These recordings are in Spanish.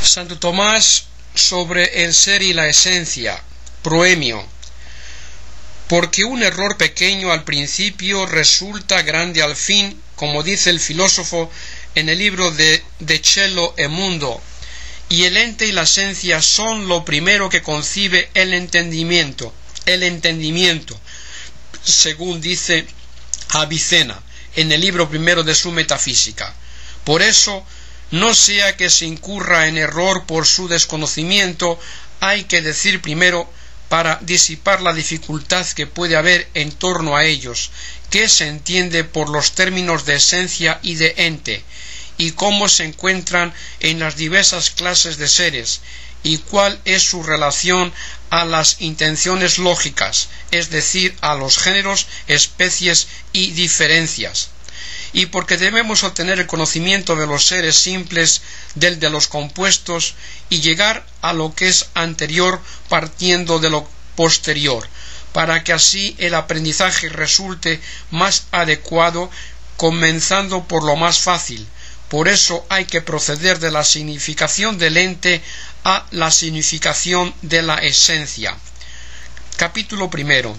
Santo Tomás sobre el ser y la esencia. Proemio. Porque un error pequeño al principio resulta grande al fin, como dice el filósofo en el libro de Cielo e Mundo, y el ente y la esencia son lo primero que concibe el entendimiento, según dice Avicena en el libro primero de su Metafísica. Por eso, no sea que se incurra en error por su desconocimiento, hay que decir primero, para disipar la dificultad que puede haber en torno a ellos, qué se entiende por los términos de esencia y de ente, y cómo se encuentran en las diversas clases de seres, y cuál es su relación a las intenciones lógicas, es decir, a los géneros, especies y diferencias. Y porque debemos obtener el conocimiento de los seres simples del de los compuestos y llegar a lo que es anterior partiendo de lo posterior, para que así el aprendizaje resulte más adecuado, comenzando por lo más fácil. Por eso hay que proceder de la significación del ente a la significación de la esencia. Capítulo primero.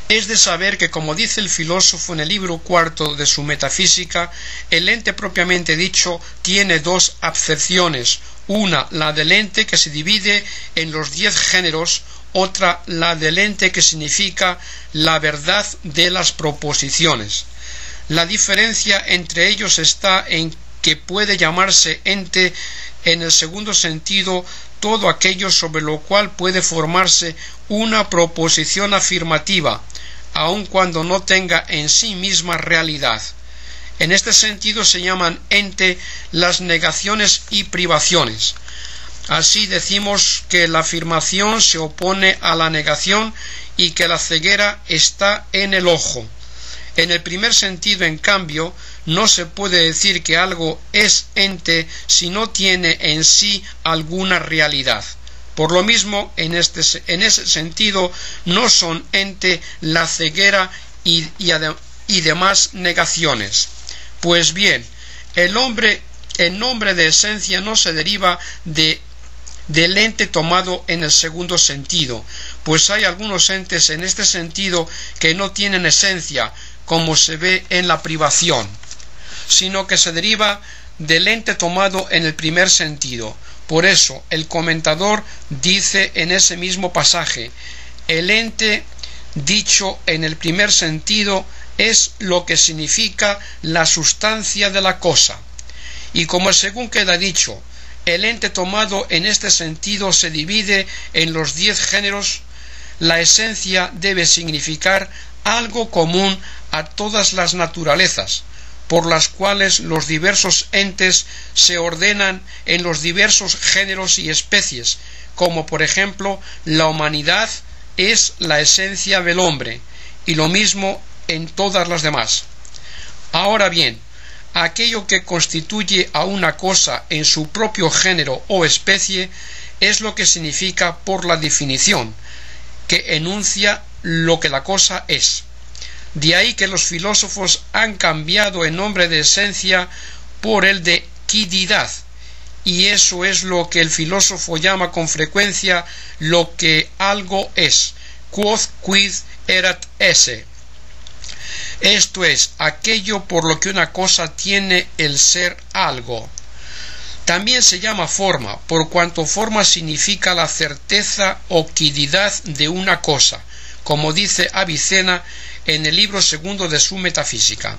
Es de saber que, como dice el filósofo en el libro cuarto de su Metafísica, el ente propiamente dicho tiene dos acepciones, una la del ente que se divide en los 10 géneros, otra la del ente que significa la verdad de las proposiciones. La diferencia entre ellos está en que puede llamarse ente en el segundo sentido todo aquello sobre lo cual puede formarse una proposición afirmativa, aun cuando no tenga en sí misma realidad. En este sentido se llaman ente las negaciones y privaciones. Así decimos que la afirmación se opone a la negación y que la ceguera está en el ojo. En el primer sentido, en cambio, no se puede decir que algo es ente si no tiene en sí alguna realidad. Por lo mismo, en ese sentido, no son ente la ceguera y demás negaciones. Pues bien, el nombre de esencia no se deriva del ente tomado en el segundo sentido, pues hay algunos entes en este sentido que no tienen esencia, como se ve en la privación, sino que se deriva del ente tomado en el primer sentido. Por eso el comentador dice en ese mismo pasaje: el ente dicho en el primer sentido es lo que significa la sustancia de la cosa. Y como según queda dicho, el ente tomado en este sentido se divide en los 10 géneros, la esencia debe significar algo común a todas las naturalezas, por las cuales los diversos entes se ordenan en los diversos géneros y especies, como por ejemplo la humanidad es la esencia del hombre, y lo mismo en todas las demás. Ahora bien, aquello que constituye a una cosa en su propio género o especie es lo que significa por la definición, que enuncia lo que la cosa es. De ahí que los filósofos han cambiado el nombre de esencia por el de quididad, y eso es lo que el filósofo llama con frecuencia lo que algo es, quod quid erat esse. Esto es, aquello por lo que una cosa tiene el ser algo. También se llama forma, por cuanto forma significa la certeza o quididad de una cosa, como dice Avicena en el libro segundo de su Metafísica.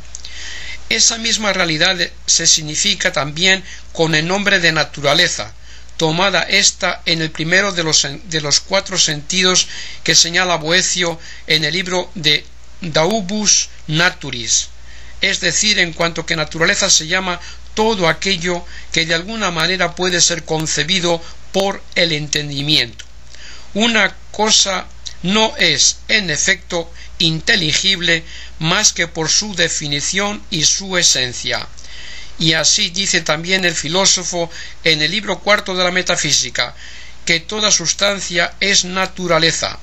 Esa misma realidad se significa también con el nombre de naturaleza, tomada ésta en el primero de los 4 sentidos que señala Boecio en el libro de Daubus Naturis, es decir, en cuanto que naturaleza se llama todo aquello que de alguna manera puede ser concebido por el entendimiento. Una cosa no es, en efecto, inteligible más que por su definición y su esencia. Y así dice también el filósofo en el libro cuarto de la Metafísica, que toda sustancia es naturaleza.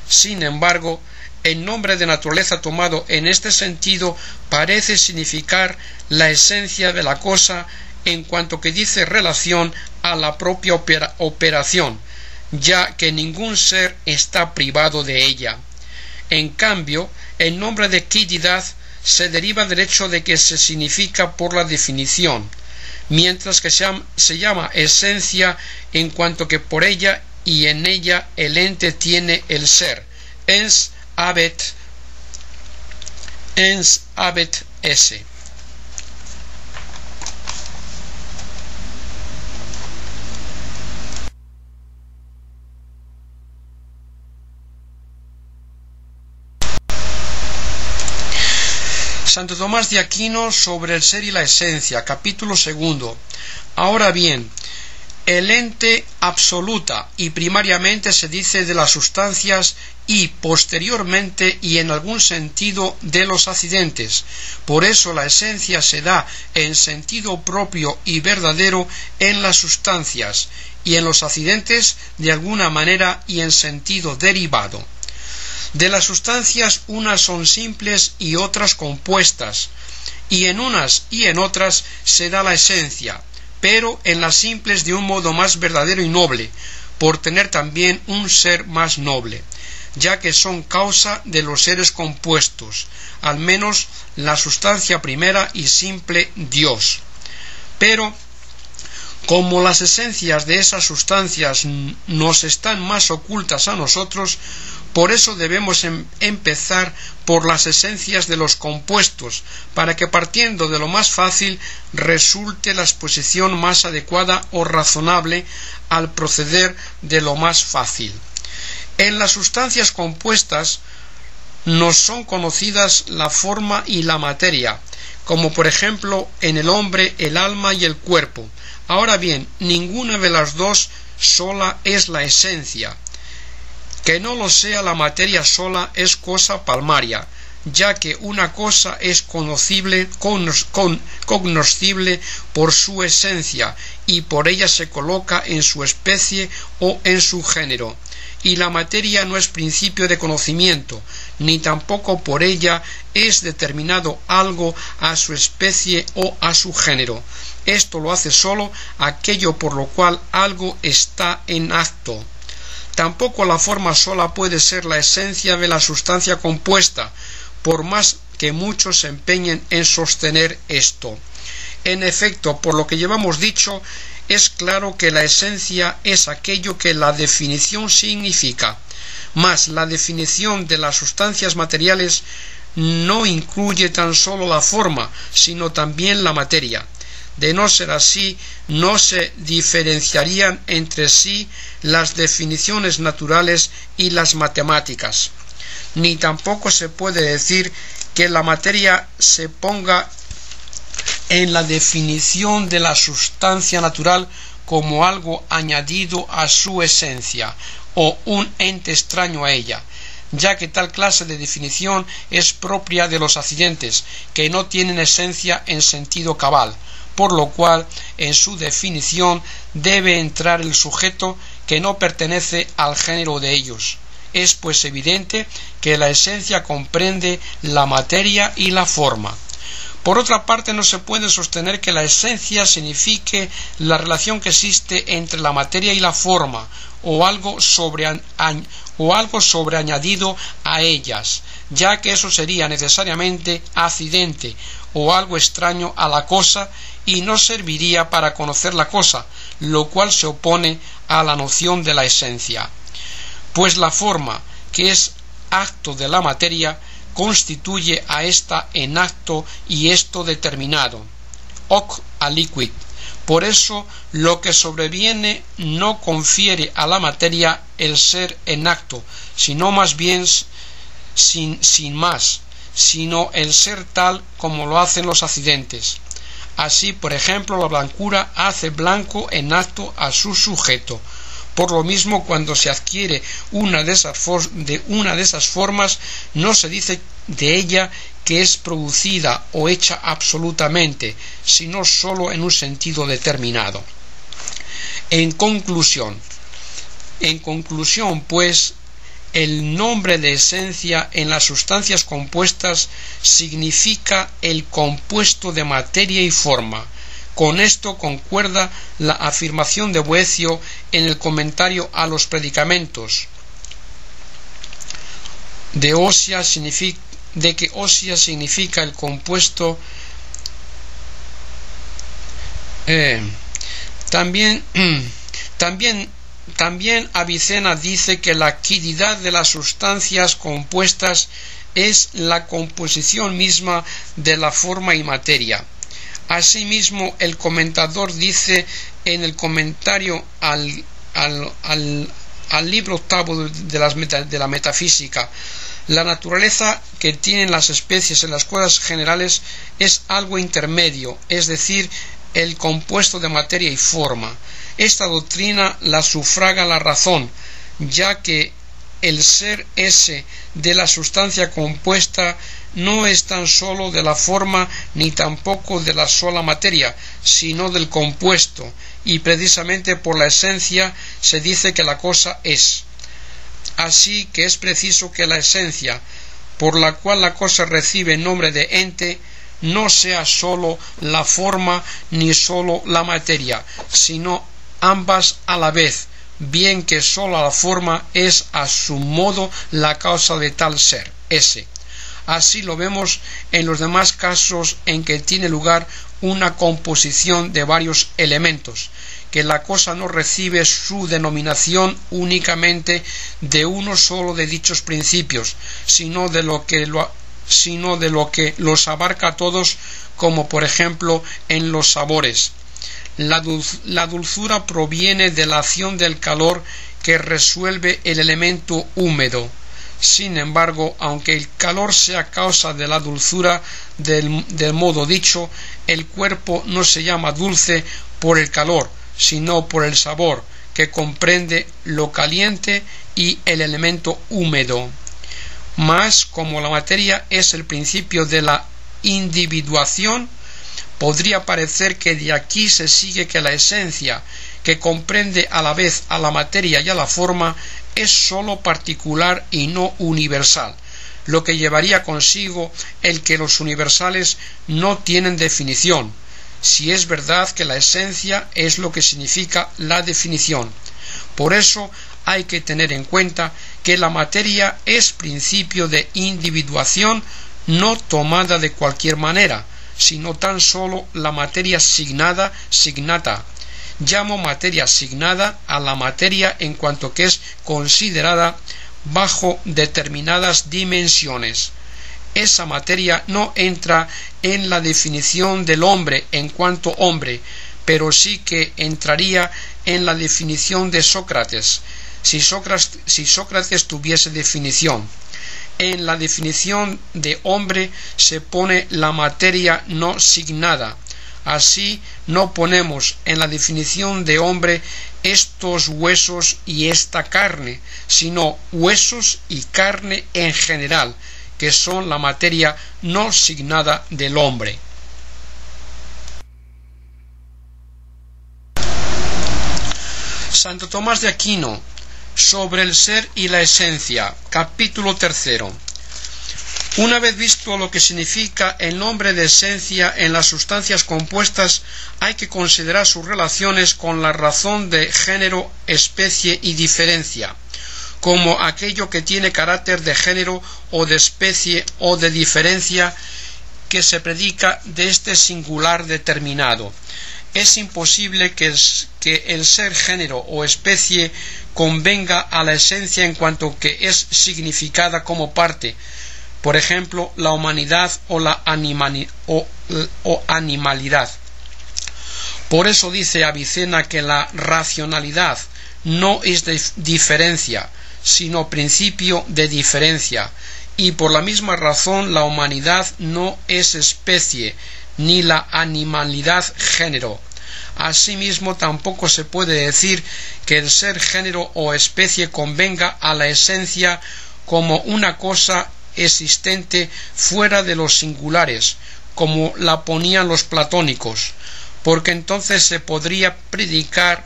Sin embargo, el nombre de naturaleza tomado en este sentido parece significar la esencia de la cosa en cuanto que dice relación a la propia operación, ya que ningún ser está privado de ella. En cambio, el nombre de quiddidad se deriva del hecho de que se significa por la definición, mientras que se llama esencia en cuanto que por ella y en ella el ente tiene el ser. Ens habet esse. Santo Tomás de Aquino sobre el ser y la esencia, capítulo 2. Ahora bien, el ente absoluta y primariamente se dice de las sustancias y posteriormente y en algún sentido de los accidentes. Por eso la esencia se da en sentido propio y verdadero en las sustancias y en los accidentes de alguna manera y en sentido derivado. De las sustancias unas son simples y otras compuestas, y en unas y en otras se da la esencia, pero en las simples de un modo más verdadero y noble, por tener también un ser más noble, ya que son causa de los seres compuestos, al menos la sustancia primera y simple Dios. Pero como las esencias de esas sustancias nos están más ocultas a nosotros, por eso debemos empezar por las esencias de los compuestos, para que partiendo de lo más fácil resulte la exposición más adecuada o razonable al proceder de lo más fácil. En las sustancias compuestas nos son conocidas la forma y la materia, como por ejemplo en el hombre el alma y el cuerpo. Ahora bien, ninguna de las dos sola es la esencia. Que no lo sea la materia sola es cosa palmaria, ya que una cosa es cognoscible por su esencia y por ella se coloca en su especie o en su género, y la materia no es principio de conocimiento, ni tampoco por ella es determinado algo a su especie o a su género. Esto lo hace sólo aquello por lo cual algo está en acto. Tampoco la forma sola puede ser la esencia de la sustancia compuesta, por más que muchos se empeñen en sostener esto. En efecto, por lo que llevamos dicho, es claro que la esencia es aquello que la definición significa, mas la definición de las sustancias materiales no incluye tan solo la forma, sino también la materia. De no ser así, no se diferenciarían entre sí las definiciones naturales y las matemáticas, ni tampoco se puede decir que la materia se ponga en la definición de la sustancia natural como algo añadido a su esencia o un ente extraño a ella, ya que tal clase de definición es propia de los accidentes, que no tienen esencia en sentido cabal, por lo cual en su definición debe entrar el sujeto que no pertenece al género de ellos. Es pues evidente que la esencia comprende la materia y la forma. Por otra parte, no se puede sostener que la esencia signifique la relación que existe entre la materia y la forma, o algo sobreañadido a ellas, ya que eso sería necesariamente accidente o algo extraño a la cosa y no serviría para conocer la cosa, lo cual se opone a la noción de la esencia. Pues la forma, que es acto de la materia, constituye a ésta en acto y esto determinado, hoc aliquid. Por eso lo que sobreviene no confiere a la materia el ser en acto, sino más bien sin más, sino el ser tal como lo hacen los accidentes. Así, por ejemplo, la blancura hace blanco en acto a su sujeto. Por lo mismo, cuando se adquiere una de esas formas, no se dice de ella que es producida o hecha absolutamente, sino sólo en un sentido determinado. En conclusión, pues, el nombre de esencia en las sustancias compuestas significa el compuesto de materia y forma, Con esto concuerda la afirmación de Boecio en el comentario a los predicamentos de que ósea significa el compuesto. También Avicena dice que la quiddidad de las sustancias compuestas es la composición misma de la forma y materia. Asimismo, el comentador dice en el comentario al libro octavo de la metafísica: la naturaleza que tienen las especies en las cosas generales es algo intermedio, es decir, el compuesto de materia y forma. Esta doctrina la sufraga la razón, ya que el ser ese de la sustancia compuesta no es tan sólo de la forma ni tampoco de la sola materia, sino del compuesto, y precisamente por la esencia se dice que la cosa es. Así que es preciso que la esencia, por la cual la cosa recibe nombre de ente, no sea sólo la forma ni sólo la materia, sino ambas a la vez, bien que sólo la forma es a su modo la causa de tal ser, ese. Así lo vemos en los demás casos en que tiene lugar una composición de varios elementos, que la cosa no recibe su denominación únicamente de uno solo de dichos principios, sino de lo que los abarca a todos, como por ejemplo en los sabores. La dulzura proviene de la acción del calor que resuelve el elemento húmedo. Sin embargo, aunque el calor sea causa de la dulzura del modo dicho, el cuerpo no se llama dulce por el calor, sino por el sabor, que comprende lo caliente y el elemento húmedo. Mas, como la materia es el principio de la individuación, podría parecer que de aquí se sigue que la esencia, que comprende a la vez a la materia y a la forma, es sólo particular y no universal, lo que llevaría consigo el que los universales no tienen definición, si es verdad que la esencia es lo que significa la definición. Por eso hay que tener en cuenta que la materia es principio de individuación, no tomada de cualquier manera, sino tan sólo la materia signata. Llamo materia asignada a la materia en cuanto que es considerada bajo determinadas dimensiones. Esa materia no entra en la definición del hombre en cuanto hombre, pero sí que entraría en la definición de Sócrates, si Sócrates tuviese definición. En la definición de hombre se pone la materia no signada. Así no ponemos en la definición de hombre estos huesos y esta carne, sino huesos y carne en general, que son la materia no signada del hombre. Santo Tomás de Aquino, sobre el ser y la esencia, capítulo 3. Una vez visto lo que significa el nombre de esencia en las sustancias compuestas, hay que considerar sus relaciones con la razón de género, especie y diferencia, como aquello que tiene carácter de género o de especie o de diferencia que se predica de este singular determinado. Es imposible que el ser género o especie convenga a la esencia en cuanto que es significada como parte, por ejemplo, la humanidad o la animalidad. Por eso dice Avicena que la racionalidad no es de diferencia, sino principio de diferencia, y por la misma razón la humanidad no es especie, ni la animalidad género. Asimismo, tampoco se puede decir que el ser género o especie convenga a la esencia como una cosa existente fuera de los singulares, como la ponían los platónicos, porque entonces se podría predicar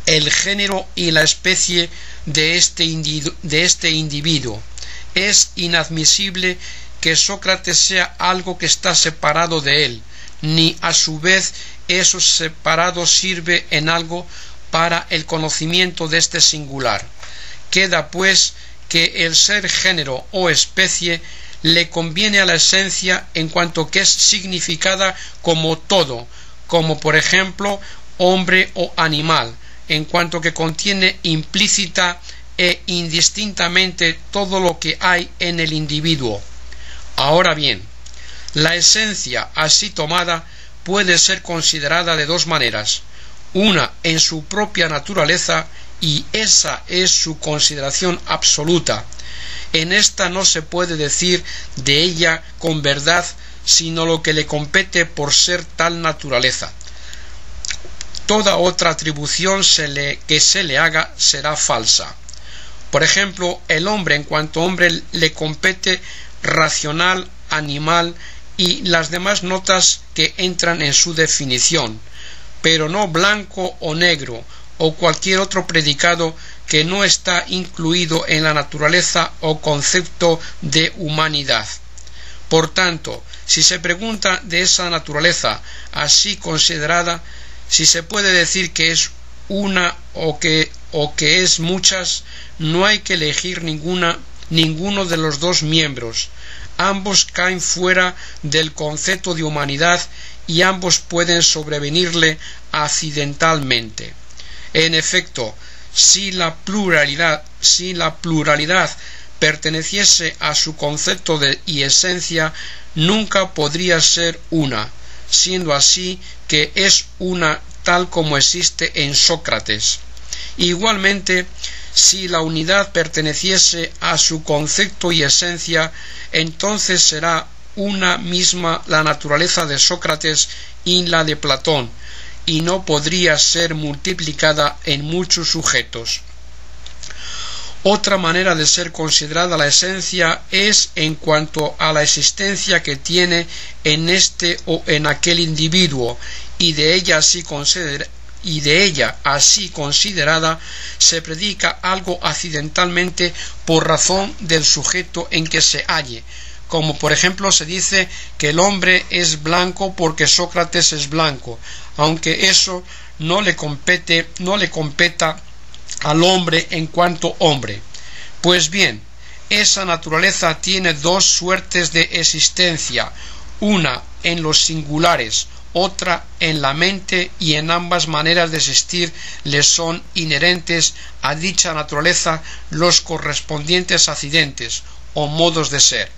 el género y la especie de este individuo. Es inadmisible que Sócrates sea algo que está separado de él, ni a su vez eso separado sirve en algo para el conocimiento de este singular. Queda pues que el ser género o especie le conviene a la esencia en cuanto que es significada como todo, como por ejemplo hombre o animal, en cuanto que contiene implícita e indistintamente todo lo que hay en el individuo. Ahora bien, la esencia así tomada puede ser considerada de dos maneras, una en su propia naturaleza, y esa es su consideración absoluta. En esta no se puede decir de ella con verdad sino lo que le compete por ser tal naturaleza. Toda otra atribución que se le haga será falsa. Por ejemplo, el hombre en cuanto hombre le compete racional, animal y las demás notas que entran en su definición, pero no blanco o negro o cualquier otro predicado que no está incluido en la naturaleza o concepto de humanidad. Por tanto, si se pregunta de esa naturaleza así considerada, si se puede decir que es una o que es muchas, no hay que elegir ninguno de los dos miembros. Ambos caen fuera del concepto de humanidad y ambos pueden sobrevenirle accidentalmente. En efecto, si la pluralidad perteneciese a su concepto y esencia, nunca podría ser una, siendo así que es una tal como existe en Sócrates. Igualmente, si la unidad perteneciese a su concepto y esencia, entonces será una misma la naturaleza de Sócrates y la de Platón, y no podría ser multiplicada en muchos sujetos. Otra manera de ser considerada la esencia es en cuanto a la existencia que tiene en este o en aquel individuo, y de ella así considerada se predica algo accidentalmente por razón del sujeto en que se halle, como por ejemplo se dice que el hombre es blanco porque Sócrates es blanco, aunque eso no le competa al hombre en cuanto hombre. Pues bien, esa naturaleza tiene dos suertes de existencia, una en los singulares, otra en la mente, y en ambas maneras de existir le son inherentes a dicha naturaleza los correspondientes accidentes o modos de ser.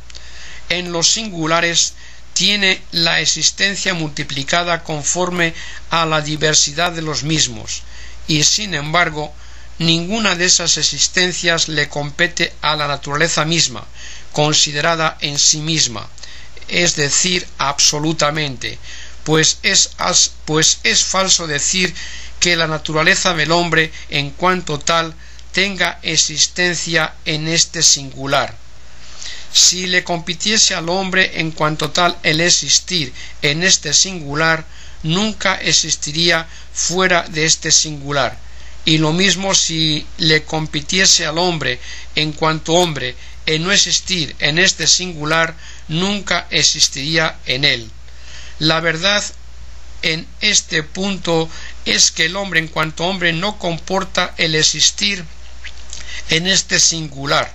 En los singulares tiene la existencia multiplicada conforme a la diversidad de los mismos, y sin embargo ninguna de esas existencias le compete a la naturaleza misma, considerada en sí misma, es decir, absolutamente, pues es falso decir que la naturaleza del hombre en cuanto tal tenga existencia en este singular. Si le compitiese al hombre en cuanto tal el existir en este singular, nunca existiría fuera de este singular, y lo mismo si le compitiese al hombre en cuanto hombre en no existir en este singular, nunca existiría en él. La verdad en este punto es que el hombre en cuanto hombre no comporta el existir en este singular,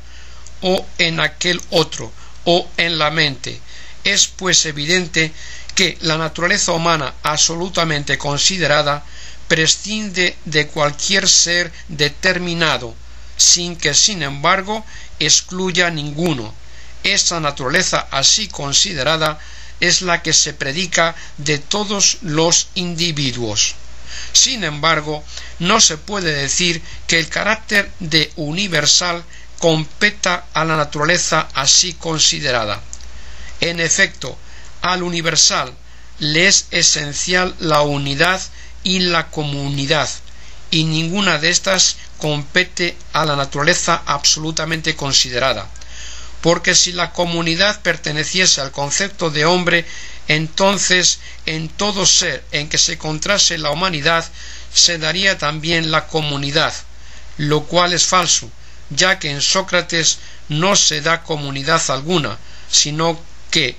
o en aquel otro, o en la mente. Es pues evidente que la naturaleza humana absolutamente considerada prescinde de cualquier ser determinado, sin que sin embargo excluya ninguno. Esa naturaleza así considerada es la que se predica de todos los individuos. Sin embargo, no se puede decir que el carácter de universal competa a la naturaleza así considerada. En efecto, al universal le es esencial la unidad y la comunidad, y ninguna de estas compete a la naturaleza absolutamente considerada, porque si la comunidad perteneciese al concepto de hombre, entonces en todo ser en que se encontrase la humanidad se daría también la comunidad, lo cual es falso, ya que en Sócrates no se da comunidad alguna, sino que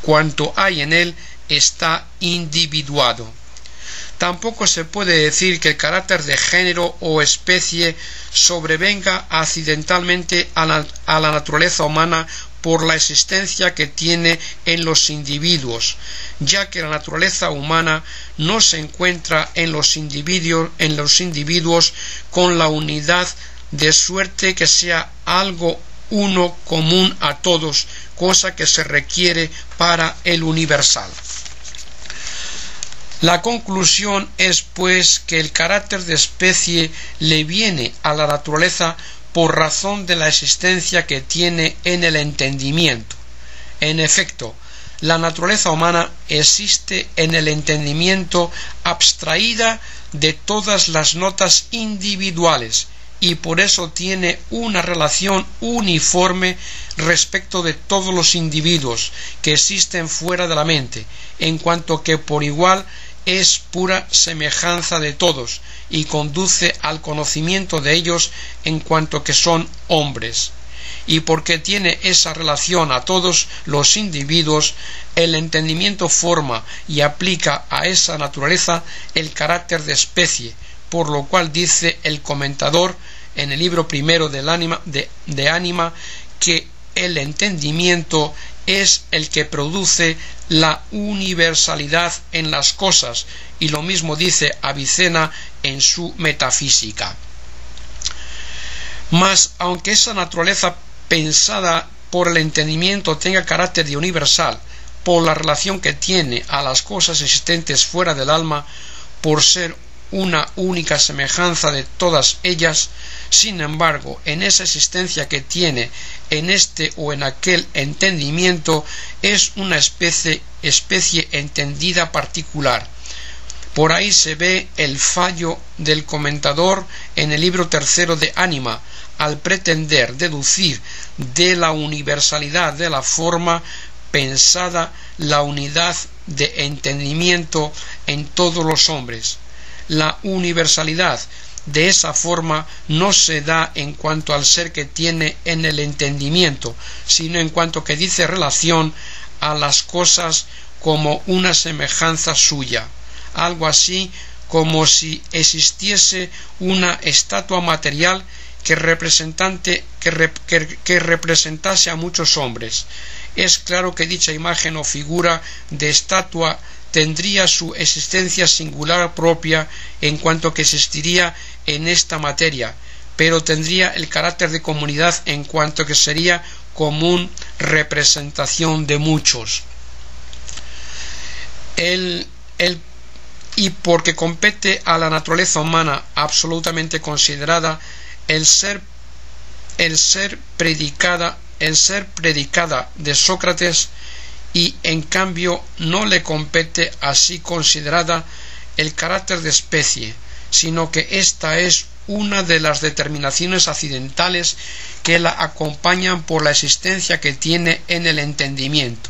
cuanto hay en él está individuado. Tampoco se puede decir que el carácter de género o especie sobrevenga accidentalmente a la naturaleza humana por la existencia que tiene en los individuos, ya que la naturaleza humana no se encuentra en los individuos con la unidad, de suerte que sea algo uno común a todos, cosa que se requiere para el universal. La conclusión es, pues, que el carácter de especie le viene a la naturaleza por razón de la existencia que tiene en el entendimiento. En efecto, la naturaleza humana existe en el entendimiento abstraída de todas las notas individuales, y por eso tiene una relación uniforme respecto de todos los individuos que existen fuera de la mente, en cuanto que por igual es pura semejanza de todos y conduce al conocimiento de ellos en cuanto que son hombres. Y porque tiene esa relación a todos los individuos, el entendimiento forma y aplica a esa naturaleza el carácter de especie, por lo cual dice el comentador en el libro primero de Ánima que el entendimiento es el que produce la universalidad en las cosas, y lo mismo dice Avicena en su Metafísica. Mas, aunque esa naturaleza pensada por el entendimiento tenga carácter de universal, por la relación que tiene a las cosas existentes fuera del alma, por ser una única semejanza de todas ellas, sin embargo, en esa existencia que tiene en este o en aquel entendimiento, es una especie entendida particular. Por ahí se ve el fallo del comentador en el libro tercero de Ánima, al pretender deducir de la universalidad de la forma pensada la unidad de entendimiento en todos los hombres. La universalidad de esa forma no se da en cuanto al ser que tiene en el entendimiento, sino en cuanto que dice relación a las cosas como una semejanza suya, algo así como si existiese una estatua material que representase a muchos hombres. Es claro que dicha imagen o figura de estatua tendría su existencia singular propia en cuanto que existiría en esta materia, pero tendría el carácter de comunidad en cuanto que sería común representación de muchos. Y porque compete a la naturaleza humana absolutamente considerada el ser predicada de Sócrates, y en cambio no le compete así considerada el carácter de especie, sino que esta es una de las determinaciones accidentales que la acompañan por la existencia que tiene en el entendimiento.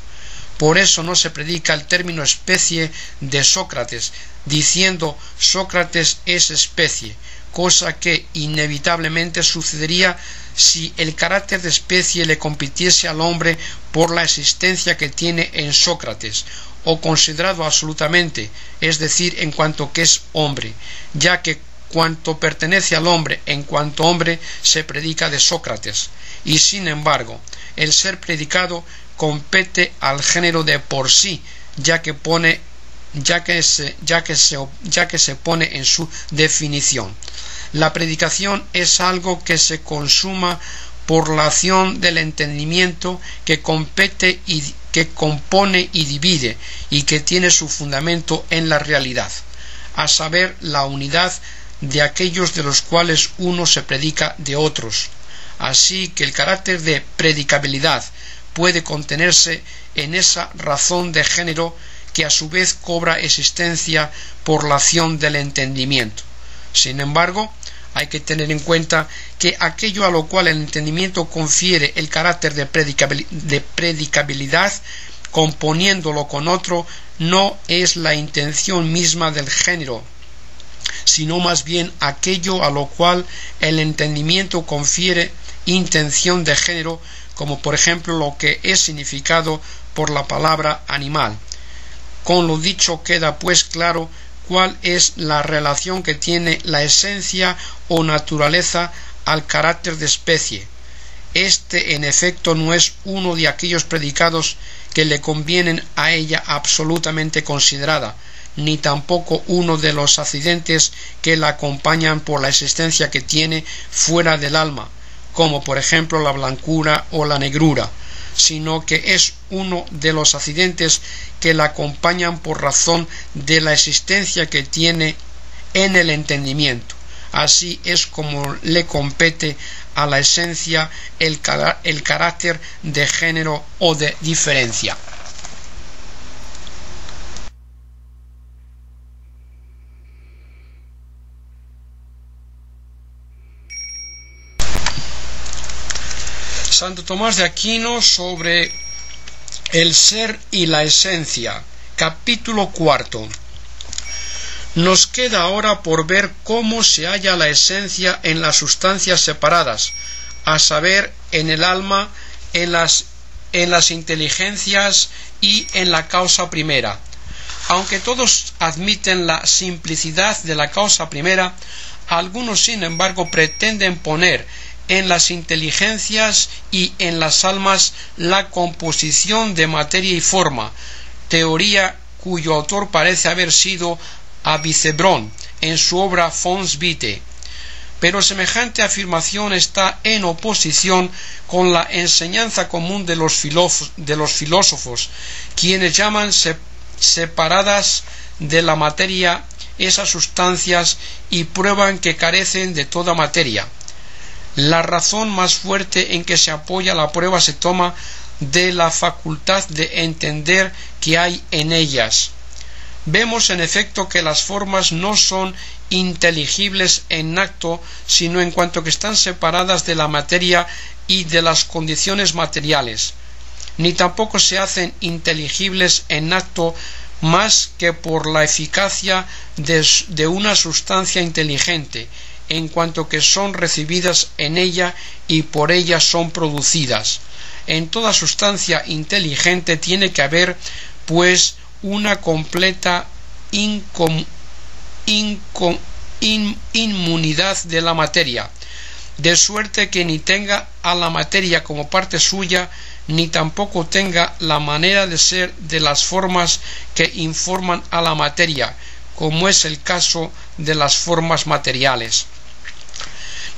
Por eso no se predica el término especie de Sócrates, diciendo Sócrates es especie, cosa que inevitablemente sucedería si el carácter de especie le compitiese al hombre por la existencia que tiene en Sócrates, o considerado absolutamente, es decir, en cuanto que es hombre, ya que cuanto pertenece al hombre en cuanto hombre se predica de Sócrates, y sin embargo el ser predicado compete al género de por sí, ya que se pone en su definición. La predicación es algo que se consuma por la acción del entendimiento que compete y que compone y divide, y que tiene su fundamento en la realidad, a saber, la unidad de aquellos de los cuales uno se predica de otros. Así que el carácter de predicabilidad puede contenerse en esa razón de género que a su vez cobra existencia por la acción del entendimiento. Sin embargo, hay que tener en cuenta que aquello a lo cual el entendimiento confiere el carácter de predicabilidad, componiéndolo con otro, no es la intención misma del género, sino más bien aquello a lo cual el entendimiento confiere intención de género, como por ejemplo lo que es significado por la palabra animal. Con lo dicho queda pues claro cuál es la relación que tiene la esencia o naturaleza al carácter de especie. Este, en efecto, no es uno de aquellos predicados que le convienen a ella absolutamente considerada, ni tampoco uno de los accidentes que la acompañan por la existencia que tiene fuera del alma, como por ejemplo la blancura o la negrura, sino que es uno de los accidentes que la acompañan por razón de la existencia que tiene en el entendimiento. Así es como le compete a la esencia el carácter de género o de diferencia. Santo Tomás de Aquino sobre el ser y la esencia, capítulo 4. Nos queda ahora por ver cómo se halla la esencia en las sustancias separadas, a saber, en el alma, en las inteligencias y en la causa primera. Aunque todos admiten la simplicidad de la causa primera, algunos sin embargo pretenden poner en las inteligencias y en las almas la composición de materia y forma, teoría cuyo autor parece haber sido Avicebron en su obra Fons Vitae. Pero semejante afirmación está en oposición con la enseñanza común de los filósofos, quienes llaman separadas de la materia esas sustancias y prueban que carecen de toda materia. La razón más fuerte en que se apoya la prueba se toma de la facultad de entender que hay en ellas. Vemos en efecto que las formas no son inteligibles en acto, sino en cuanto que están separadas de la materia y de las condiciones materiales, ni tampoco se hacen inteligibles en acto más que por la eficacia de una sustancia inteligente, en cuanto que son recibidas en ella y por ella son producidas. En toda sustancia inteligente tiene que haber, pues, una completa inmunidad de la materia, de suerte que ni tenga a la materia como parte suya, ni tampoco tenga la manera de ser de las formas que informan a la materia, como es el caso de las formas materiales.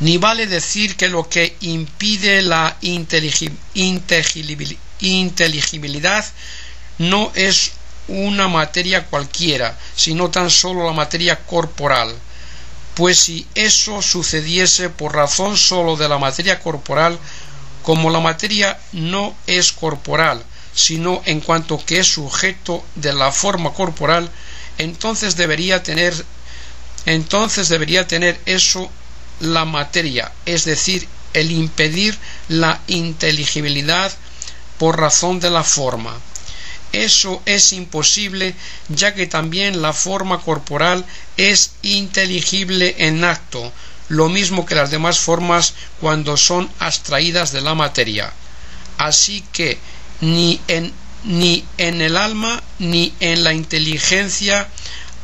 Ni vale decir que lo que impide la inteligibilidad no es una materia cualquiera, sino tan solo la materia corporal, pues si eso sucediese por razón solo de la materia corporal, como la materia no es corporal, sino en cuanto que es sujeto de la forma corporal, entonces debería tener eso la materia, es decir, el impedir la inteligibilidad por razón de la forma. Eso es imposible, ya que también la forma corporal es inteligible en acto, lo mismo que las demás formas cuando son abstraídas de la materia. Así que ni en el alma ni en la inteligencia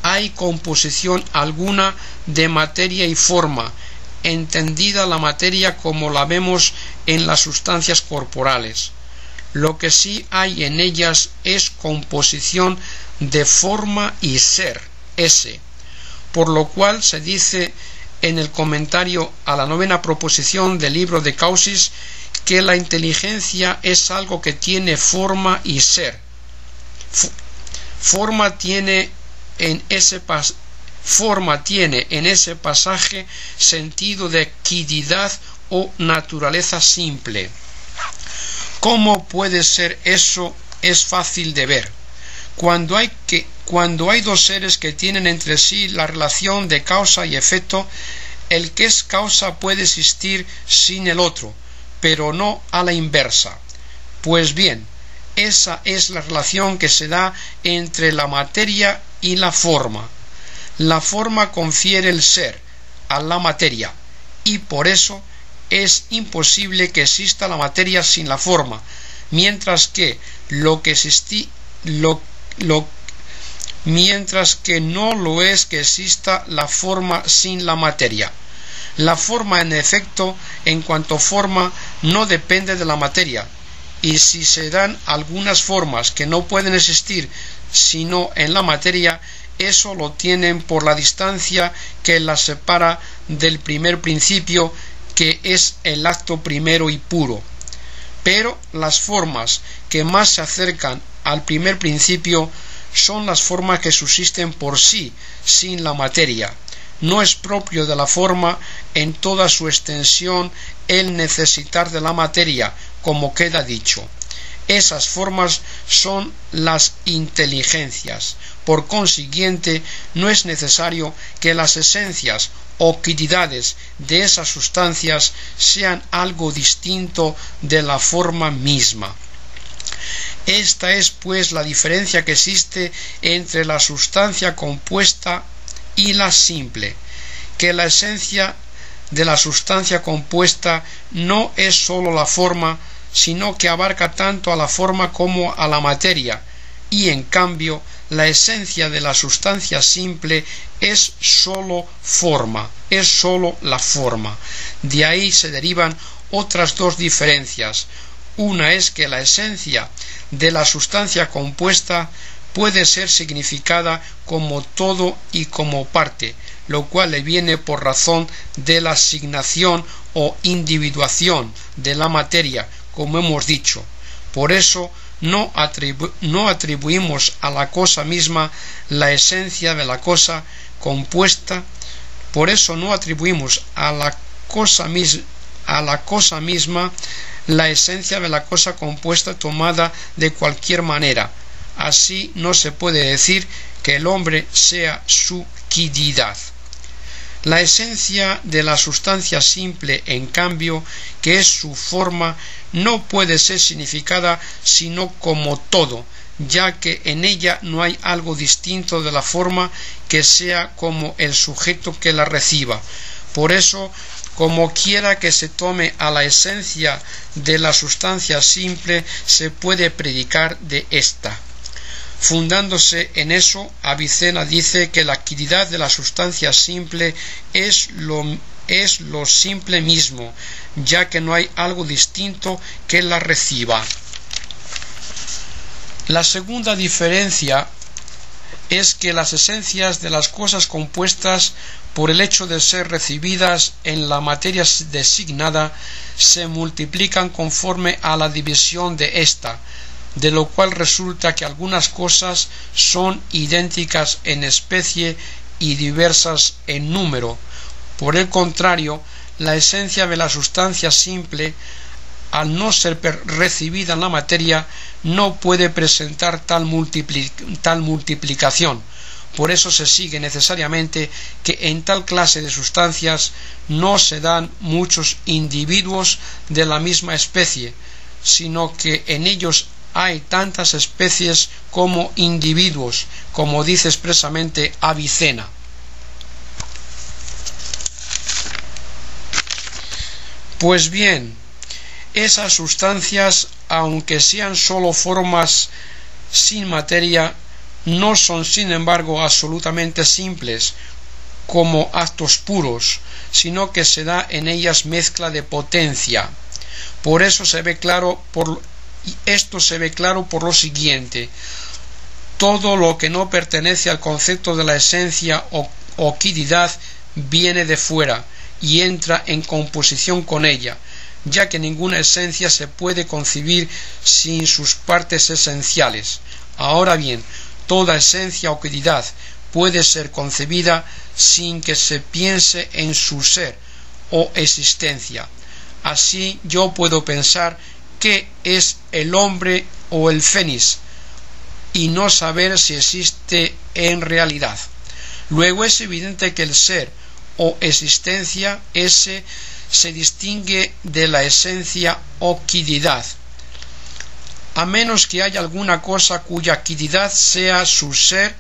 hay composición alguna de materia y forma, entendida la materia como la vemos en las sustancias corporales. Lo que sí hay en ellas es composición de forma y ser, ese, por lo cual se dice en el comentario a la 9ª proposición del libro de Causis que la inteligencia es algo que tiene forma y ser. Forma tiene en ese pasaje sentido de quididad o naturaleza simple. ¿Cómo puede ser eso? Es fácil de ver. Cuando hay dos seres que tienen entre sí la relación de causa y efecto, el que es causa puede existir sin el otro, pero no a la inversa. Pues bien, esa es la relación que se da entre la materia y la forma. La forma confiere el ser a la materia, y por eso es imposible que exista la materia sin la forma, mientras que lo que mientras que no lo es que exista la forma sin la materia. La forma, en efecto, en cuanto forma, no depende de la materia, y si se dan algunas formas que no pueden existir sino en la materia, eso lo tienen por la distancia que las separa del primer principio, que es el acto primero y puro. Pero las formas que más se acercan al primer principio son las formas que subsisten por sí, sin la materia. No es propio de la forma en toda su extensión el necesitar de la materia, como queda dicho. Esas formas son las inteligencias. Por consiguiente, no es necesario que las esencias o quididades de esas sustancias sean algo distinto de la forma misma. Esta es, pues, la diferencia que existe entre la sustancia compuesta y la simple, que la esencia de la sustancia compuesta no es sólo la forma, sino que abarca tanto a la forma como a la materia, y en cambio la esencia de la sustancia simple es sólo forma, es sólo la forma. De ahí se derivan otras dos diferencias. Una es que la esencia de la sustancia compuesta puede ser significada como todo y como parte, lo cual le viene por razón de la asignación o individuación de la materia, como hemos dicho. Por eso no atribuimos a la cosa misma la esencia de la cosa compuesta. Por eso no atribuimos a la cosa misma la esencia de la cosa compuesta tomada de cualquier manera. Así no se puede decir que el hombre sea su quididad. La esencia de la sustancia simple, en cambio, que es su forma, no puede ser significada sino como todo, ya que en ella no hay algo distinto de la forma que sea como el sujeto que la reciba. Por eso, como quiera que se tome a la esencia de la sustancia simple, se puede predicar de ésta. Fundándose en eso, Avicena dice que la quididad de la sustancia simple es lo simple mismo, ya que no hay algo distinto que la reciba. La segunda diferencia es que las esencias de las cosas compuestas, por el hecho de ser recibidas en la materia designada, se multiplican conforme a la división de ésta, de lo cual resulta que algunas cosas son idénticas en especie y diversas en número. Por el contrario, la esencia de la sustancia simple, al no ser recibida en la materia, no puede presentar tal multiplicación. Por eso se sigue necesariamente que en tal clase de sustancias no se dan muchos individuos de la misma especie, sino que en ellos hay tantas especies como individuos, como dice expresamente Avicena. Pues bien, esas sustancias, aunque sean sólo formas sin materia, no son sin embargo absolutamente simples como actos puros, sino que se da en ellas mezcla de potencia. Por eso esto se ve claro por lo siguiente: todo lo que no pertenece al concepto de la esencia o quididad viene de fuera y entra en composición con ella, ya que ninguna esencia se puede concebir sin sus partes esenciales. Ahora bien, toda esencia o quididad puede ser concebida sin que se piense en su ser o existencia. Así yo puedo pensar qué es el hombre o el fénix y no saber si existe en realidad. Luego es evidente que el ser o existencia ese se distingue de la esencia o quididad, a menos que haya alguna cosa cuya quididad sea su ser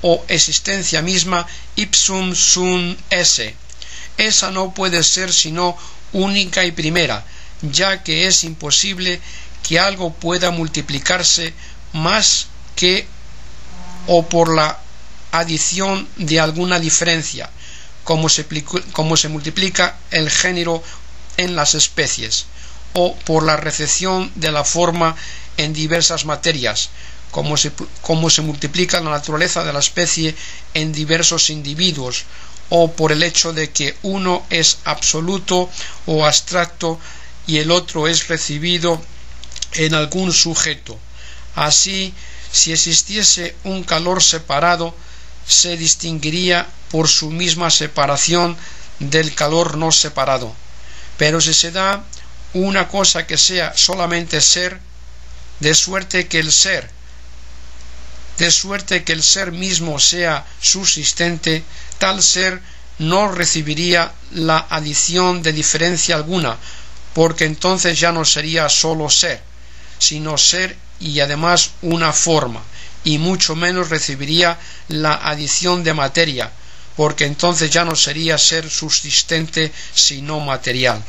o existencia misma, ipsum sunt esse. Esa no puede ser sino única y primera, ya que es imposible que algo pueda multiplicarse más que o por la adición de alguna diferencia, como se multiplica el género en las especies, o por la recepción de la forma en diversas materias, como se multiplica la naturaleza de la especie en diversos individuos, o por el hecho de que uno es absoluto o abstracto y el otro es recibido en algún sujeto. Así, si existiese un calor separado, se distinguiría por su misma separación del calor no separado. Pero si se da una cosa que sea solamente ser, de suerte que el ser mismo sea subsistente, tal ser no recibiría la adición de diferencia alguna, porque entonces ya no sería solo ser, sino ser y además una forma, y mucho menos recibiría la adición de materia, porque entonces ya no sería ser subsistente sino material.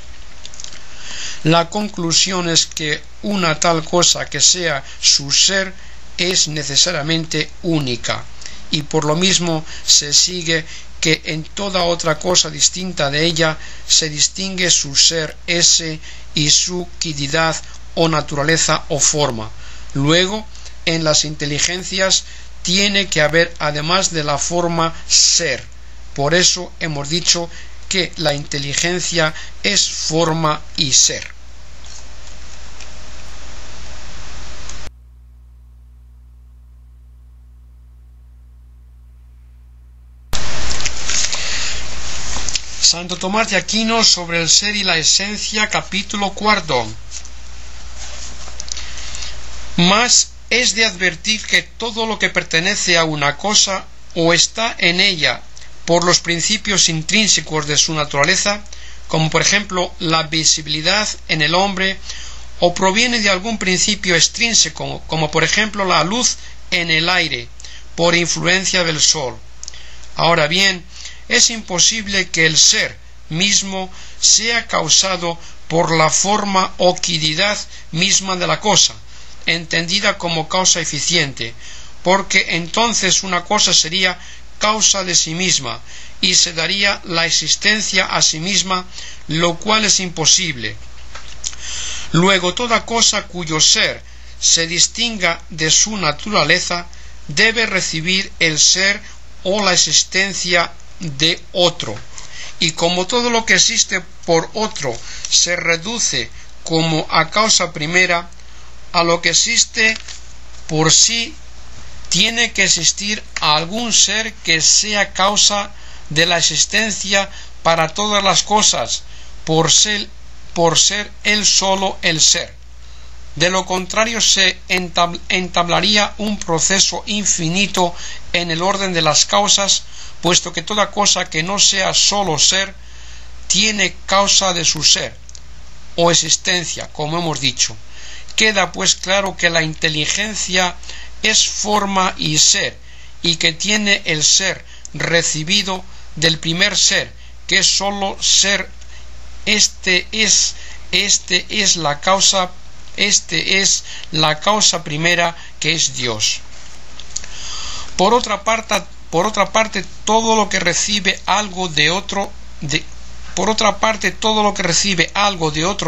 La conclusión es que una tal cosa que sea su ser es necesariamente única, y por lo mismo se sigue que en toda otra cosa distinta de ella se distingue su ser ese y su quididad o naturaleza o forma. Luego, en las inteligencias tiene que haber, además de la forma, ser. Por eso hemos dicho que la inteligencia es forma y ser. Santo Tomás de Aquino sobre el ser y la esencia, capítulo 4. Mas es de advertir que todo lo que pertenece a una cosa o está en ella por los principios intrínsecos de su naturaleza, como por ejemplo la visibilidad en el hombre, o proviene de algún principio extrínseco, como por ejemplo la luz en el aire, por influencia del sol. Ahora bien, es imposible que el ser mismo sea causado por la forma o quididad misma de la cosa, entendida como causa eficiente, porque entonces una cosa sería causa de sí misma y se daría la existencia a sí misma, lo cual es imposible. Luego, toda cosa cuyo ser se distinga de su naturaleza debe recibir el ser o la existencia de otro, y como todo lo que existe por otro se reduce como a causa primera, a lo que existe por sí tiene que existir algún ser que sea causa de la existencia para todas las cosas, por ser él solo el ser. De lo contrario se entablaría un proceso infinito en el orden de las causas, puesto que toda cosa que no sea solo ser tiene causa de su ser o existencia, como hemos dicho. Queda pues claro que la inteligencia es forma y ser, y que tiene el ser recibido del primer ser, que es solo ser. Este es la causa primera, que es Dios. Por otra parte, todo lo que recibe algo de otro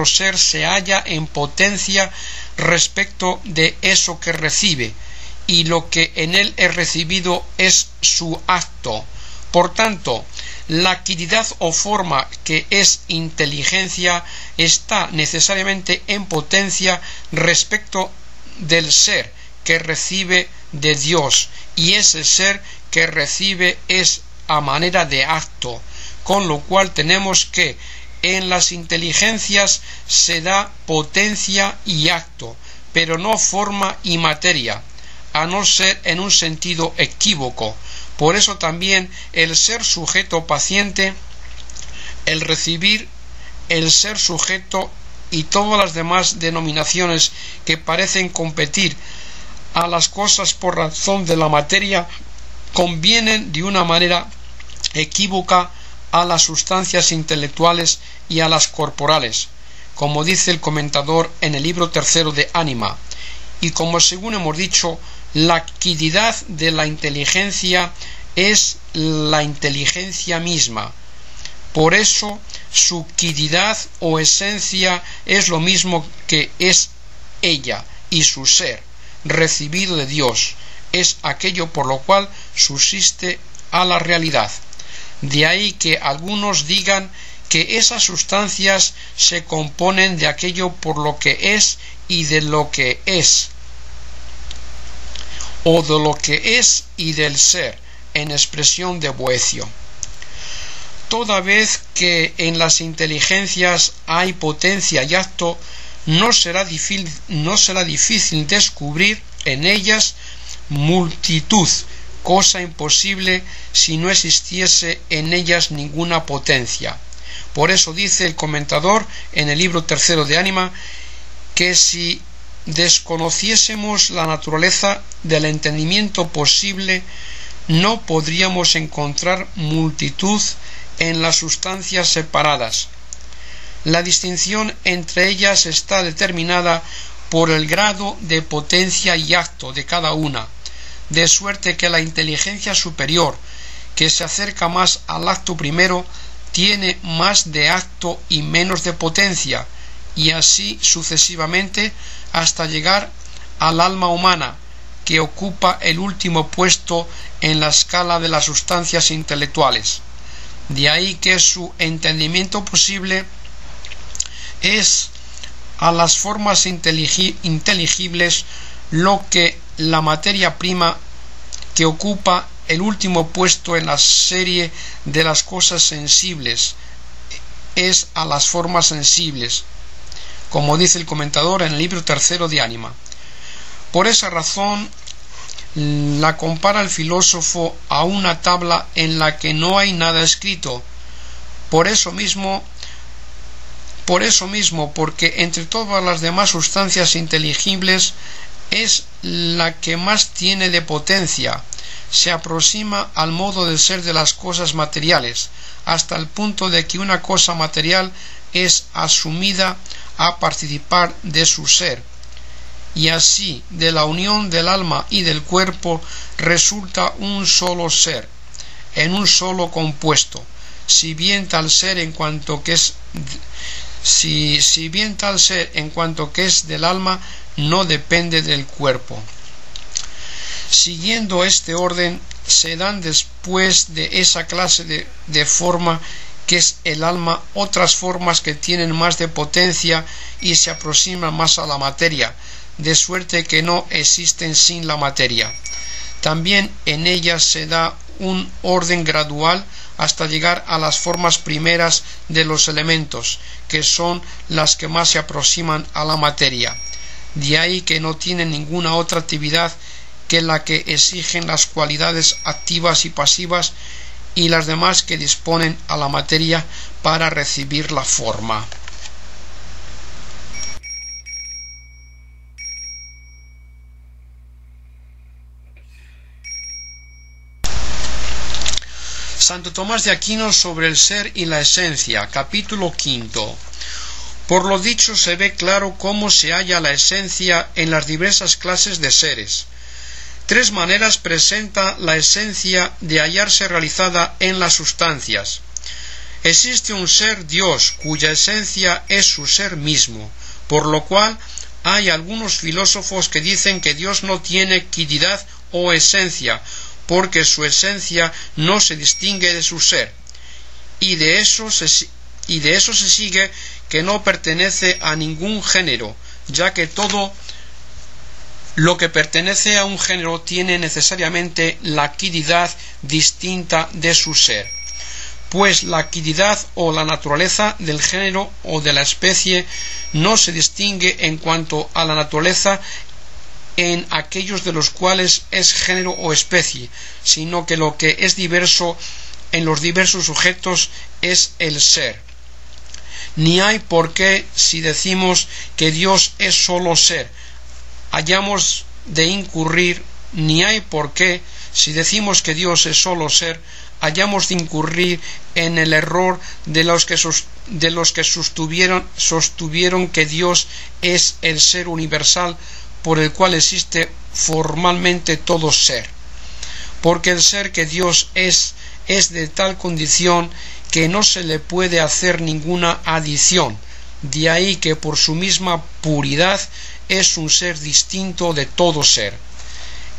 ser se halla en potencia respecto de eso que recibe, y lo que en él es recibido es su acto. Por tanto, la actividad o forma que es inteligencia está necesariamente en potencia respecto del ser que recibe de Dios, y ese ser que recibe es a manera de acto, con lo cual tenemos que en las inteligencias se da potencia y acto, pero no forma y materia, a no ser en un sentido equívoco. Por eso también el ser sujeto paciente, el recibir, el ser sujeto y todas las demás denominaciones que parecen competir a las cosas por razón de la materia, convienen de una manera equívoca a las sustancias intelectuales y a las corporales, como dice el comentador en el libro tercero de Ánima, y como según hemos dicho, la quididad de la inteligencia es la inteligencia misma. Por eso su quididad o esencia es lo mismo que es ella, y su ser, recibido de Dios, es aquello por lo cual subsiste a la realidad. De ahí que algunos digan que esas sustancias se componen de aquello por lo que es y de lo que es, o de lo que es y del ser, en expresión de Boecio. Toda vez que en las inteligencias hay potencia y acto, no será difícil descubrir en ellas multitud, cosa imposible si no existiese en ellas ninguna potencia. Por eso dice el comentador en el libro tercero de Ánima que si desconociésemos la naturaleza del entendimiento posible, no podríamos encontrar multitud en las sustancias separadas. La distinción entre ellas está determinada por el grado de potencia y acto de cada una, de suerte que la inteligencia superior, que se acerca más al acto primero, tiene más de acto y menos de potencia, y así sucesivamente hasta llegar al alma humana, que ocupa el último puesto en la escala de las sustancias intelectuales. De ahí que su entendimiento posible es a las formas inteligibles lo que la materia prima, que ocupa el último puesto en la serie de las cosas sensibles, es a las formas sensibles, como dice el comentador en el libro tercero de Ánima. Por esa razón la compara el filósofo a una tabla en la que no hay nada escrito. Por eso mismo, porque entre todas las demás sustancias inteligibles es la que más tiene de potencia, se aproxima al modo de ser de las cosas materiales, hasta el punto de que una cosa material es asumida a participar de su ser, y así de la unión del alma y del cuerpo resulta un solo ser, en un solo compuesto, si bien tal ser en cuanto que es del alma no depende del cuerpo. Siguiendo este orden, se dan después de esa clase de forma que es el alma otras formas que tienen más de potencia y se aproximan más a la materia, de suerte que no existen sin la materia. También en ellas se da un orden gradual hasta llegar a las formas primeras de los elementos, que son las que más se aproximan a la materia. De ahí que no tienen ninguna otra actividad que la que exigen las cualidades activas y pasivas y las demás que disponen a la materia para recibir la forma. Santo Tomás de Aquino sobre el ser y la esencia, capítulo 5. Por lo dicho se ve claro cómo se halla la esencia en las diversas clases de seres. Tres maneras presenta la esencia de hallarse realizada en las sustancias. Existe un ser Dios, cuya esencia es su ser mismo, por lo cual hay algunos filósofos que dicen que Dios no tiene quididad o esencia, porque su esencia no se distingue de su ser, y de eso se sigue que no pertenece a ningún género, ya que todo lo que pertenece a un género tiene necesariamente la quididad distinta de su ser, pues la quididad o la naturaleza del género o de la especie no se distingue en cuanto a la naturaleza en aquellos de los cuales es género o especie, sino que lo que es diverso en los diversos sujetos es el ser. Ni hay por qué, si decimos que Dios es solo ser, hayamos de incurrir, ni hay por qué, si decimos que Dios es solo ser, hayamos de incurrir en el error de los que sostuvieron que Dios es el ser universal por el cual existe formalmente todo ser. porque el ser que Dios es de tal condición que no se le puede hacer ninguna adición. De ahí que por su misma puridad es un ser distinto de todo ser.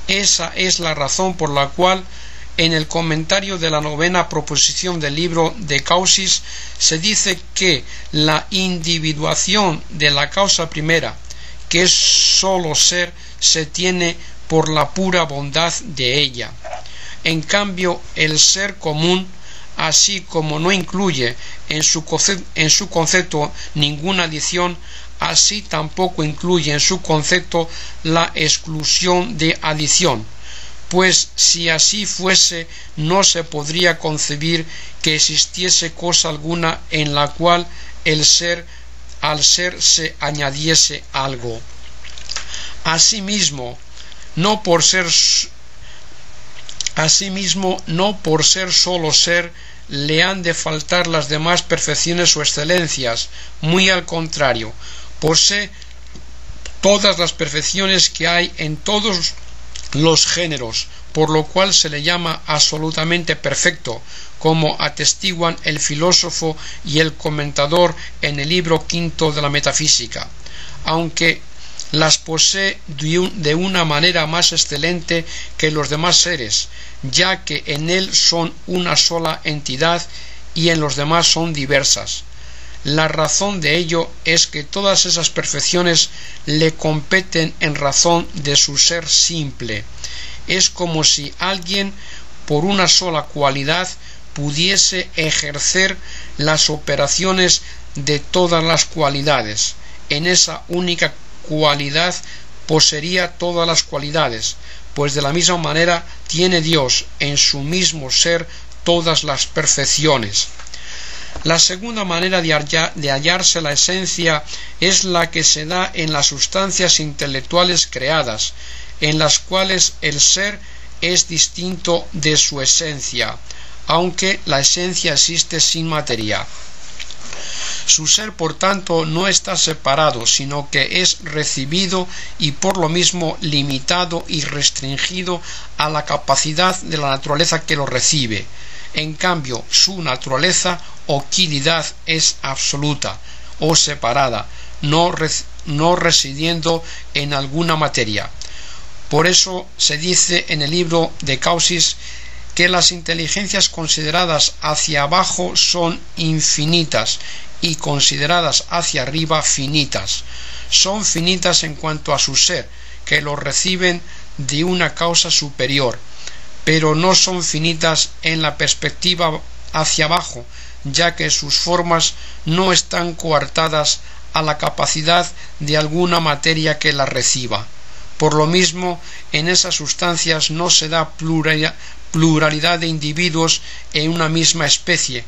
Esa es la razón por la cual en el comentario de la 9ª proposición del libro de Causis se dice que la individuación de la causa primera, que es solo ser, se tiene por la pura bondad de ella. En cambio, el ser común, así como no incluye en su concepto ninguna adición, así tampoco incluye en su concepto la exclusión de adición, pues si así fuese no se podría concebir que existiese cosa alguna en la cual al ser se añadiese algo. Asimismo, no por ser solo ser, le han de faltar las demás perfecciones o excelencias. Muy al contrario, posee todas las perfecciones que hay en todos los géneros, por lo cual se le llama absolutamente perfecto, como atestiguan el filósofo y el comentador en el libro 5 de la Metafísica, aunque las posee de una manera más excelente que los demás seres, ya que en él son una sola entidad y en los demás son diversas. La razón de ello es que todas esas perfecciones le competen en razón de su ser simple. Es como si alguien, por una sola cualidad, pudiese ejercer las operaciones de todas las cualidades. En esa única cualidad poseería todas las cualidades, pues de la misma manera tiene Dios en su mismo ser todas las perfecciones. La segunda manera de hallarse la esencia es la que se da en las sustancias intelectuales creadas, en las cuales el ser es distinto de su esencia, aunque la esencia existe sin materia. Su ser, por tanto, no está separado, sino que es recibido y por lo mismo limitado y restringido a la capacidad de la naturaleza que lo recibe. En cambio, su naturaleza o quilidad es absoluta o separada, no residiendo en alguna materia. Por eso se dice en el libro de Causis que las inteligencias consideradas hacia abajo son infinitas y consideradas hacia arriba finitas. Son finitas en cuanto a su ser, que lo reciben de una causa superior, pero no son finitas en la perspectiva hacia abajo, ya que sus formas no están coartadas a la capacidad de alguna materia que la reciba. Por lo mismo, en esas sustancias no se da pluralidad de individuos en una misma especie,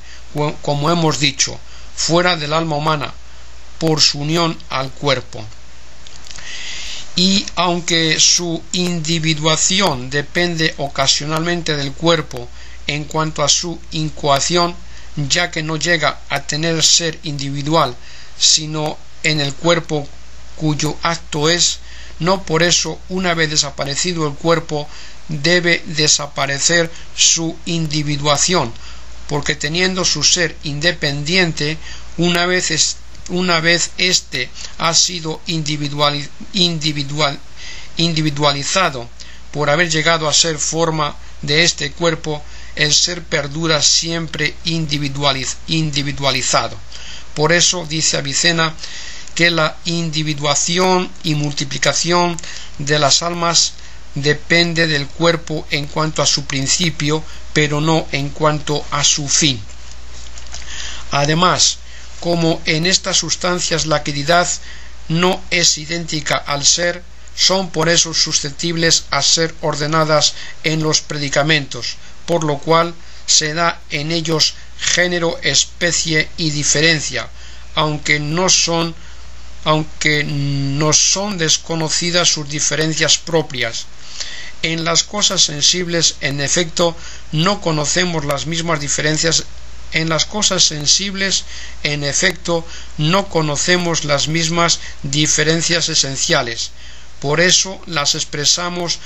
como hemos dicho, fuera del alma humana, por su unión al cuerpo. Y aunque su individuación depende ocasionalmente del cuerpo en cuanto a su incoación, ya que no llega a tener ser individual, sino en el cuerpo cuyo acto es, no por eso, una vez desaparecido el cuerpo, debe desaparecer su individuación, porque teniendo su ser independiente, una vez éste ha sido individualizado por haber llegado a ser forma de este cuerpo, el ser perdura siempre individualizado. Por eso dice Avicena que la individuación y multiplicación de las almas depende del cuerpo en cuanto a su principio, pero no en cuanto a su fin. Además, como en estas sustancias la quilidad no es idéntica al ser, son por eso susceptibles a ser ordenadas en los predicamentos, por lo cual se da en ellos género, especie y diferencia, aunque no son desconocidas sus diferencias propias. En las cosas sensibles, en efecto, no conocemos las mismas diferencias. En las cosas sensibles, en efecto, no conocemos las mismas diferencias esenciales. Por eso las expresamos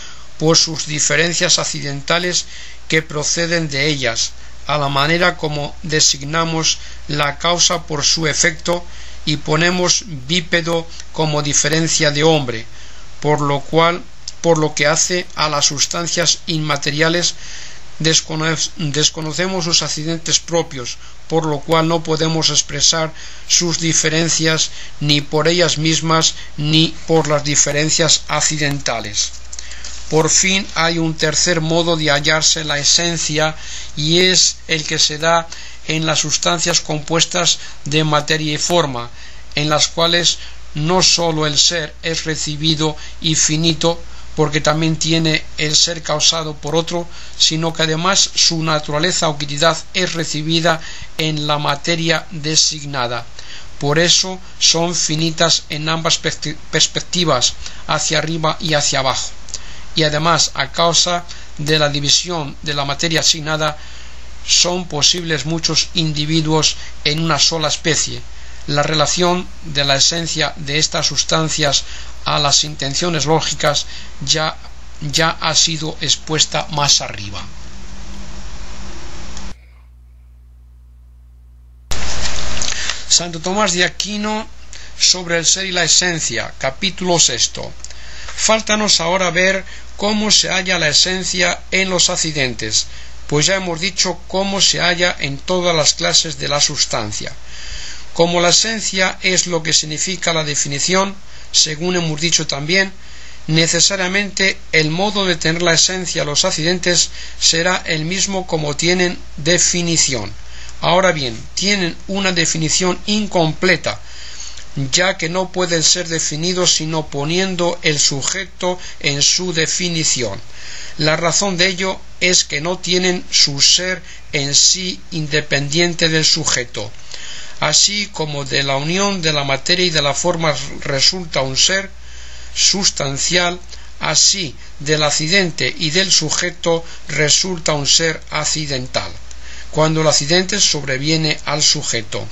por sus diferencias accidentales que proceden de ellas, a la manera como designamos la causa por su efecto y ponemos bípedo como diferencia de hombre, por lo que hace a las sustancias inmateriales, desconocemos sus accidentes propios, por lo cual no podemos expresar sus diferencias ni por ellas mismas ni por las diferencias accidentales. Por fin hay un tercer modo de hallarse la esencia, y es el que se da en las sustancias compuestas de materia y forma, en las cuales no sólo el ser es recibido y finito, porque también tiene el ser causado por otro, sino que además su naturaleza o utilidad es recibida en la materia designada. Por eso son finitas en ambas perspectivas, hacia arriba y hacia abajo. Y además, a causa de la división de la materia asignada, son posibles muchos individuos en una sola especie. La relación de la esencia de estas sustancias a las intenciones lógicas ya ha sido expuesta más arriba. Santo Tomás de Aquino sobre el ser y la esencia, capítulo 6. Fáltanos ahora ver cómo se halla la esencia en los accidentes, pues ya hemos dicho cómo se halla en todas las clases de la sustancia. Como la esencia es lo que significa la definición, según hemos dicho también, necesariamente el modo de tener la esencia los accidentes será el mismo como tienen definición. Ahora bien, tienen una definición incompleta, ya que no pueden ser definidos sino poniendo el sujeto en su definición. La razón de ello es que no tienen su ser en sí independiente del sujeto. Así como de la unión de la materia y de la forma resulta un ser sustancial, así del accidente y del sujeto resulta un ser accidental, cuando el accidente sobreviene al sujeto.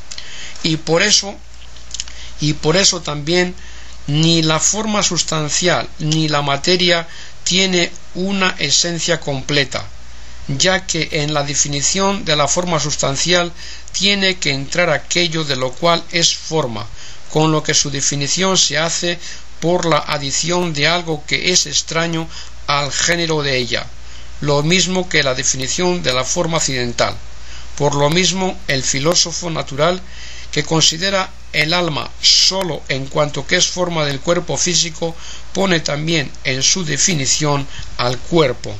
Y por eso también ni la forma sustancial ni la materia tiene una esencia completa, ya que en la definición de la forma sustancial tiene que entrar aquello de lo cual es forma, con lo que su definición se hace por la adición de algo que es extraño al género de ella, lo mismo que la definición de la forma accidental. Por lo mismo, el filósofo natural, que considera el alma sólo en cuanto que es forma del cuerpo físico, pone también en su definición al cuerpo.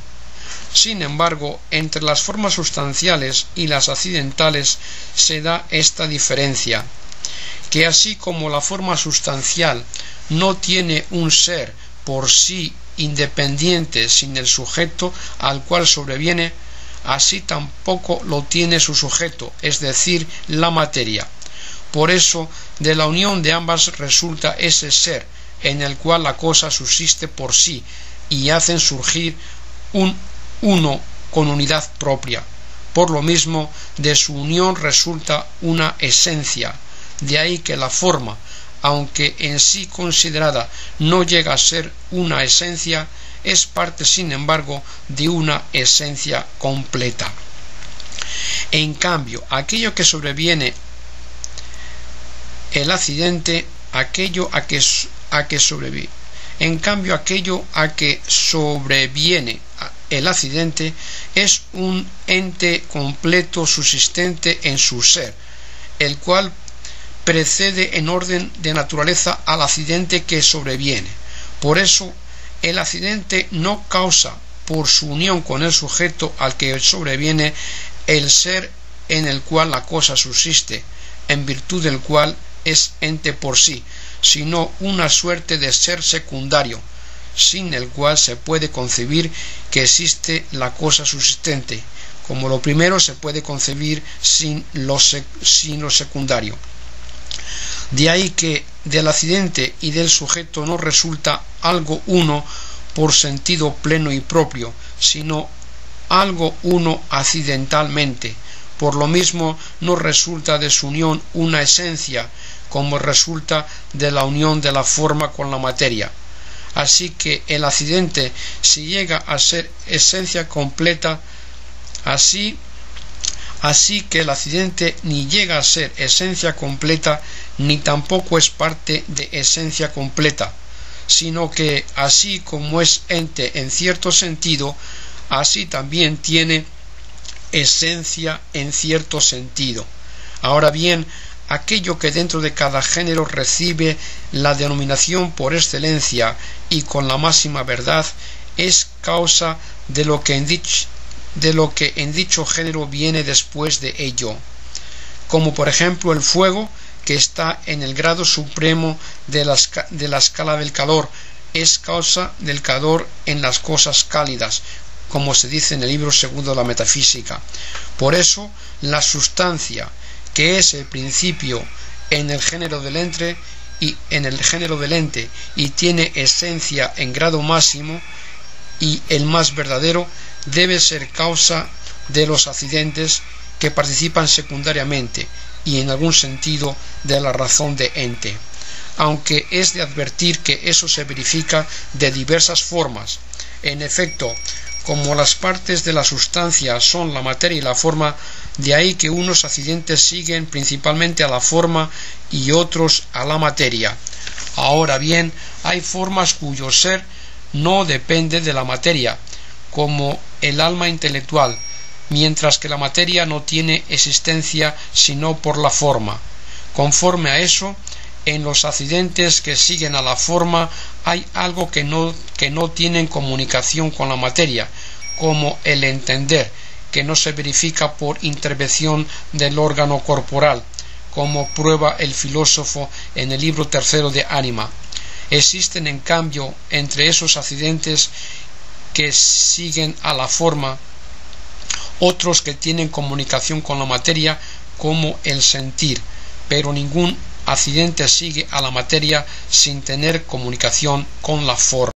Sin embargo, entre las formas sustanciales y las accidentales se da esta diferencia, que así como la forma sustancial no tiene un ser por sí independiente sin el sujeto al cual sobreviene, así tampoco lo tiene su sujeto, es decir, la materia. Por eso, de la unión de ambas resulta ese ser en el cual la cosa subsiste por sí y hacen surgir un uno con unidad propia. Por lo mismo, de su unión resulta una esencia. De ahí que la forma, aunque en sí considerada no llega a ser una esencia, es parte, sin embargo, de una esencia completa. En cambio, aquello que sobreviene el accidente, aquello a que sobreviene el accidente es un ente completo subsistente en su ser, el cual precede en orden de naturaleza al accidente que sobreviene. Por eso, el accidente no causa, por su unión con el sujeto al que sobreviene, el ser en el cual la cosa subsiste, en virtud del cual es ente por sí, sino una suerte de ser secundario, sin el cual se puede concebir que existe la cosa subsistente, como lo primero se puede concebir sin lo secundario. De ahí que del accidente y del sujeto no resulta algo uno por sentido pleno y propio, sino algo uno accidentalmente. Por lo mismo no resulta de su unión una esencia, como resulta de la unión de la forma con la materia. Así que el accidente, si llega a ser esencia completa, así que el accidente ni llega a ser esencia completa, ni tampoco es parte de esencia completa, sino que así como es ente en cierto sentido, así también tiene esencia en cierto sentido. Ahora bien, aquello que dentro de cada género recibe la denominación por excelencia y con la máxima verdad, es causa de lo que en dicho género viene después de ello, como por ejemplo el fuego, que está en el grado supremo de la escala del calor, es causa del calor en las cosas cálidas, como se dice en el libro segundo de la metafísica. Por eso la sustancia, que es el principio en el género del ente y tiene esencia en grado máximo y el más verdadero, debe ser causa de los accidentes que participan secundariamente y en algún sentido de la razón de ente, aunque es de advertir que eso se verifica de diversas formas. En efecto, como las partes de la sustancia son la materia y la forma, de ahí que unos accidentes siguen principalmente a la forma y otros a la materia. Ahora bien, hay formas cuyo ser no depende de la materia, como el alma intelectual, mientras que la materia no tiene existencia sino por la forma. Conforme a eso, en los accidentes que siguen a la forma hay algo que no tienen comunicación con la materia, como el entender, que no se verifica por intervención del órgano corporal, como prueba el filósofo en el libro tercero de Ánima. Existen en cambio entre esos accidentes que siguen a la forma otros que tienen comunicación con la materia, como el sentir, pero ningún accidente sigue a la materia sin tener comunicación con la forma.